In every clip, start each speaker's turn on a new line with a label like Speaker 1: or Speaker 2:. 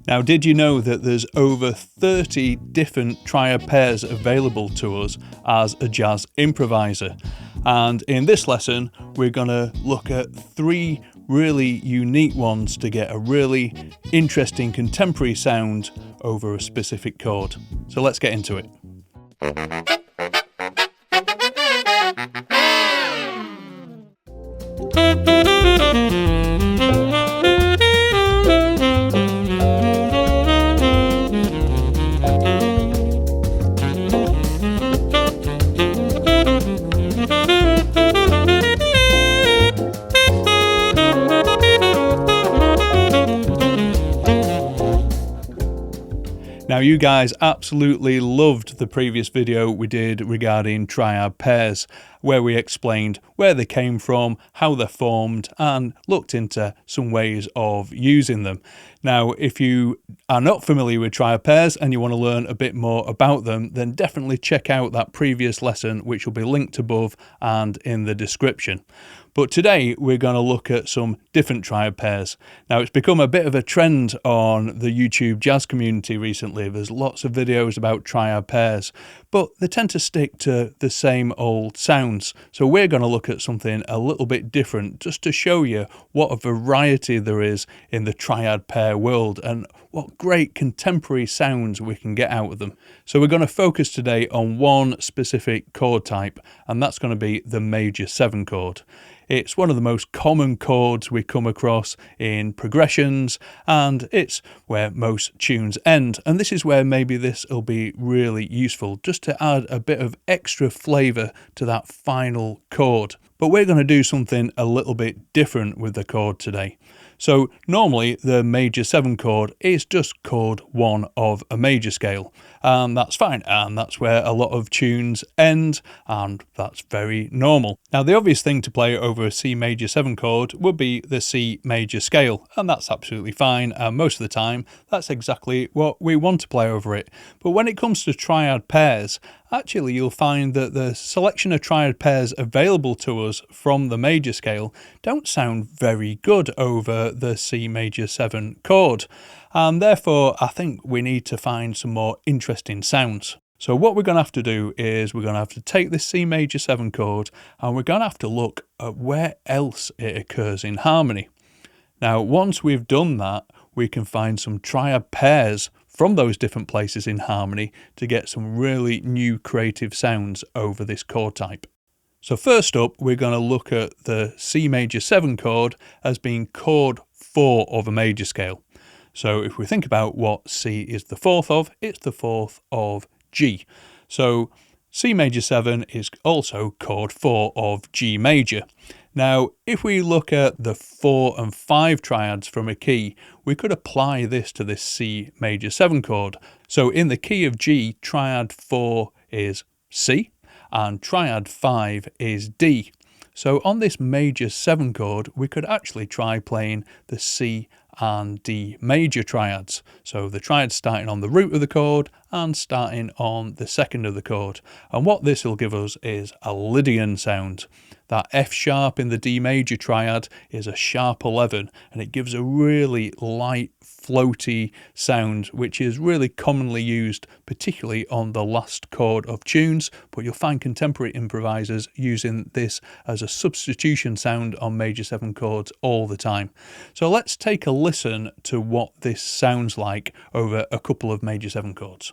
Speaker 1: Now, did you know that there's over 30 different triad pairs available to us as a jazz improviser? And in this lesson, we're going to look at 3 really unique ones to get a really interesting contemporary sound over a specific chord. So let's get into it. Now, you guys absolutely loved the previous video we did regarding triad pairs, where we explained where they came from, how they're formed, and looked into some ways of using them. Now, if you are not familiar with triad pairs and you want to learn a bit more about them, then definitely check out that previous lesson, which will be linked above and in the description. But today we're going to look at some different triad pairs. Now, it's become a bit of a trend on the YouTube jazz community recently. There's lots of videos about triad pairs, but they tend to stick to the same old sounds. So we're going to look at something a little bit different, just to show you what a variety there is in the triad pair world and what great contemporary sounds we can get out of them. So we're going to focus today on one specific chord type, and that's going to be the major 7 chord. It's one of the most common chords we come across in progressions, and it's where most tunes end. And this is where maybe this will be really useful, just to add a bit of extra flavour to that final chord. But we're going to do something a little bit different with the chord today. So normally the major 7 chord is just chord 1 of a major scale, and that's fine, and that's where a lot of tunes end, and that's very normal. Now, the obvious thing to play over a C major 7 chord would be the C major scale, and that's absolutely fine, and most of the time that's exactly what we want to play over it. But when it comes to triad pairs, actually you'll find that the selection of triad pairs available to us from the major scale don't sound very good over the C major 7 chord, and therefore I think we need to find some more interesting sounds. So what we're going to have to do is we're going to have to take this C major 7 chord and we're going to have to look at where else it occurs in harmony. Now, once we've done that, we can find some triad pairs from those different places in harmony to get some really new creative sounds over this chord type. So first up, we're going to look at the C major 7 chord as being chord 4 of a major scale. So if we think about what C is the 4th of, it's the 4th of G. So C major 7 is also chord 4 of G major. Now, if we look at the 4 and 5 triads from a key, we could apply this to this C major 7 chord. So in the key of G, triad 4 is C and triad 5 is D. So on this major 7 chord, we could actually try playing the C and D major triads. So the triads starting on the root of the chord and starting on the 2nd of the chord. And what this will give us is a Lydian sound. That F sharp in the D major triad is a sharp 11, and it gives a really light, floaty sound, which is really commonly used, particularly on the last chord of tunes, but you'll find contemporary improvisers using this as a substitution sound on major 7 chords all the time. So let's take a listen to what this sounds like over a couple of major 7 chords.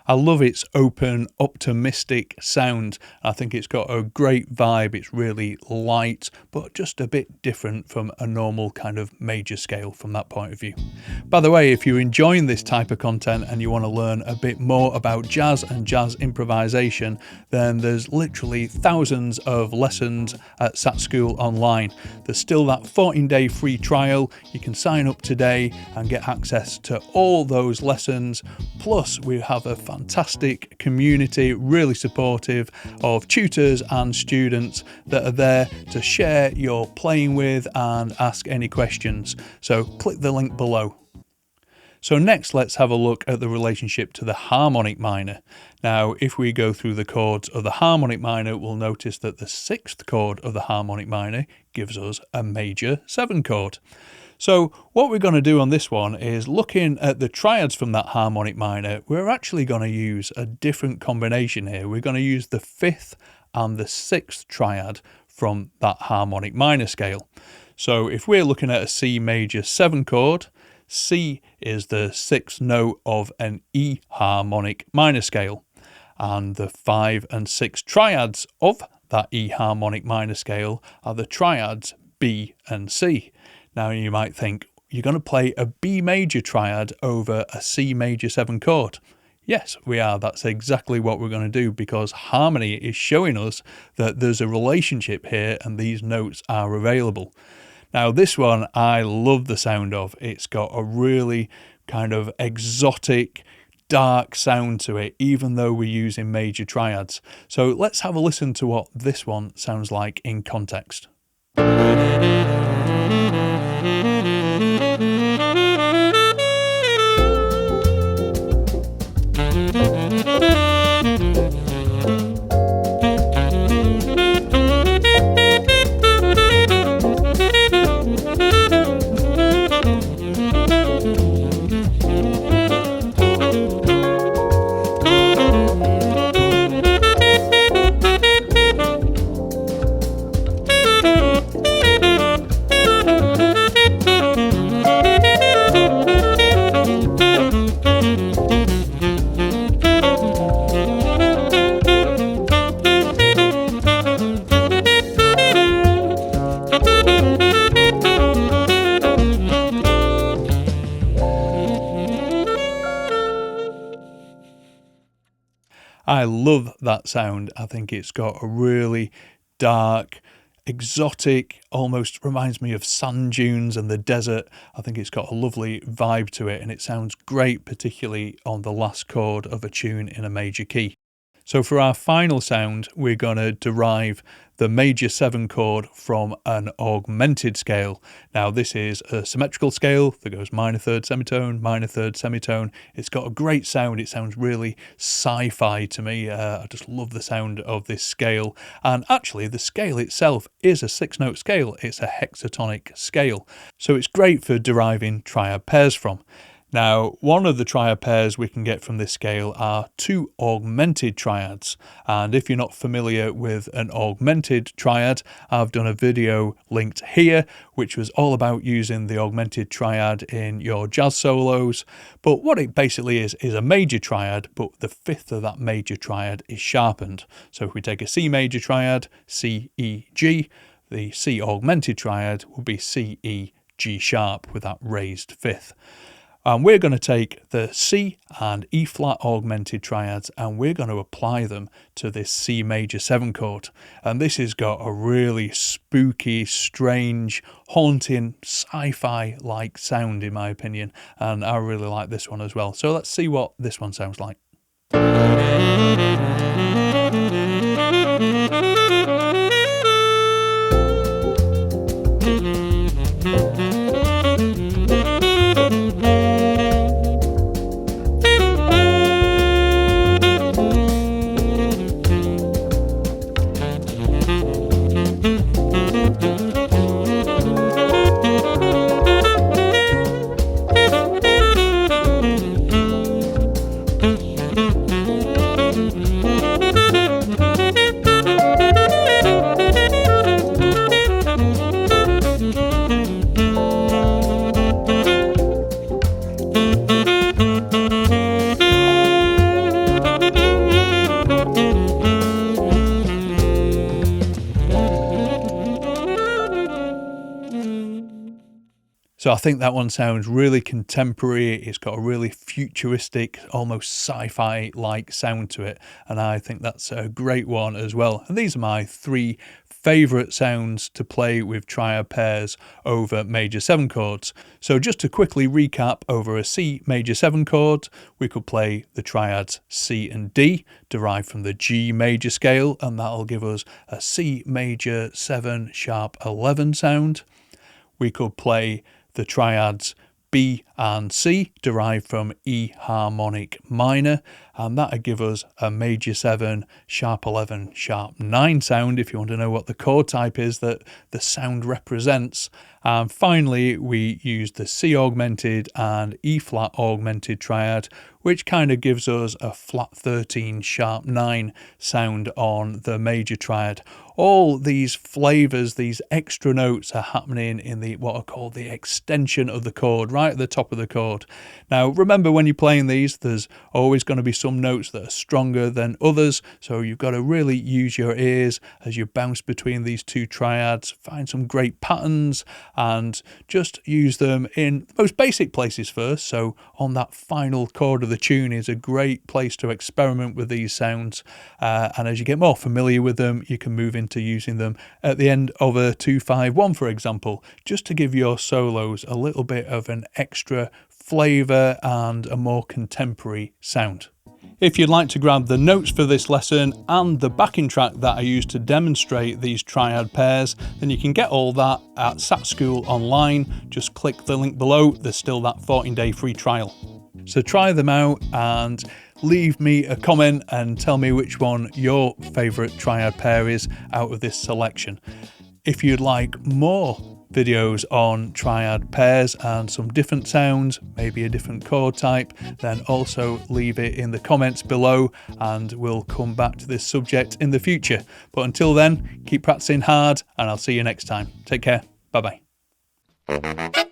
Speaker 1: I love its open, optimistic sound. I think it's got a great vibe. It's really light, but just a bit different from a normal kind of major scale from that point of view. By the way, if you're enjoying this type of content and you want to learn a bit more about jazz and jazz improvisation, then there's literally thousands of lessons at Sax School online. There's still that 14-day free trial. You can sign up today and get access to all those lessons. Plus, we have a fantastic community, really supportive, of tutors and students that are there to share your playing with and ask any questions. So click the link below. So next, let's have a look at the relationship to the harmonic minor. Now, if we go through the chords of the harmonic minor, we'll notice that the sixth chord of the harmonic minor gives us a major 7 chord. So what we're going to do on this one is, looking at the triads from that harmonic minor, we're actually going to use a different combination here. We're going to use the 5th and the 6th triad from that harmonic minor scale. So if we're looking at a C major 7 chord, C is the 6th note of an E harmonic minor scale, and the 5 and 6 triads of that E harmonic minor scale are the triads B and C. Now you might think, you're going to play a B major triad over a C major 7 chord. Yes, we are. That's exactly what we're going to do, because harmony is showing us that there's a relationship here and these notes are available. Now this one I love the sound of. It's got a really kind of exotic, dark sound to it, even though we're using major triads. So let's have a listen to what this one sounds like in context. I love that sound. I think it's got a really dark, exotic, almost reminds me of sand dunes and the desert. I think it's got a lovely vibe to it, and it sounds great, particularly on the last chord of a tune in a major key. So for our final sound, we're going to derive the major 7 chord from an augmented scale. Now this is a symmetrical scale that goes minor 3rd semitone, minor 3rd semitone. It's got a great sound. It sounds really sci-fi to me. I just love the sound of this scale. And actually the scale itself is a 6-note scale. It's a hexatonic scale. So it's great for deriving triad pairs from. Now, one of the triad pairs we can get from this scale are 2 augmented triads. And if you're not familiar with an augmented triad, I've done a video linked here, which was all about using the augmented triad in your jazz solos. But what it basically is a major triad, but the 5th of that major triad is sharpened. So if we take a C major triad, C, E, G, the C augmented triad will be C, E, G sharp with that raised 5th. And we're going to take the C and E flat augmented triads and we're going to apply them to this C major 7 chord. And this has got a really spooky, strange, haunting, sci-fi like sound in my opinion. And I really like this one as well. So let's see what this one sounds like. So I think that one sounds really contemporary. It's got a really futuristic, almost sci-fi like sound to it, and I think that's a great one as well. And these are my 3 favourite sounds to play with triad pairs over major 7 chords. So just to quickly recap, over a C major 7 chord, we could play the triads C and D, derived from the G major scale, and that'll give us a C major 7 sharp 11 sound. We could play the triads B and C, derived from E harmonic minor, and that would give us a major 7 sharp 11 sharp 9 sound, if you want to know what the chord type is that the sound represents. And finally, we use the C augmented and E flat augmented triad, which kind of gives us a flat 13 sharp 9 sound on the major triad. All these flavors, these extra notes are happening in the what are called the extension of the chord, right at the top of the chord. Now remember, when you're playing these, there's always going to be some notes that are stronger than others, so you've got to really use your ears as you bounce between these 2 triads, find some great patterns and just use them in the most basic places first. So on that final chord of the tune is a great place to experiment with these sounds, and as you get more familiar with them, you can move into using them at the end of a 2-5-1, for example, just to give your solos a little bit of an extra flavour and a more contemporary sound. If you'd like to grab the notes for this lesson and the backing track that I used to demonstrate these triad pairs, then you can get all that at Sax School online. Just click the link below. There's still that 14-day free trial. So try them out and leave me a comment and tell me which one your favourite triad pair is out of this selection. If you'd like more videos on triad pairs and some different sounds, maybe a different chord type, then also leave it in the comments below and we'll come back to this subject in the future. But until then, keep practicing hard and I'll see you next time. Take care. Bye bye.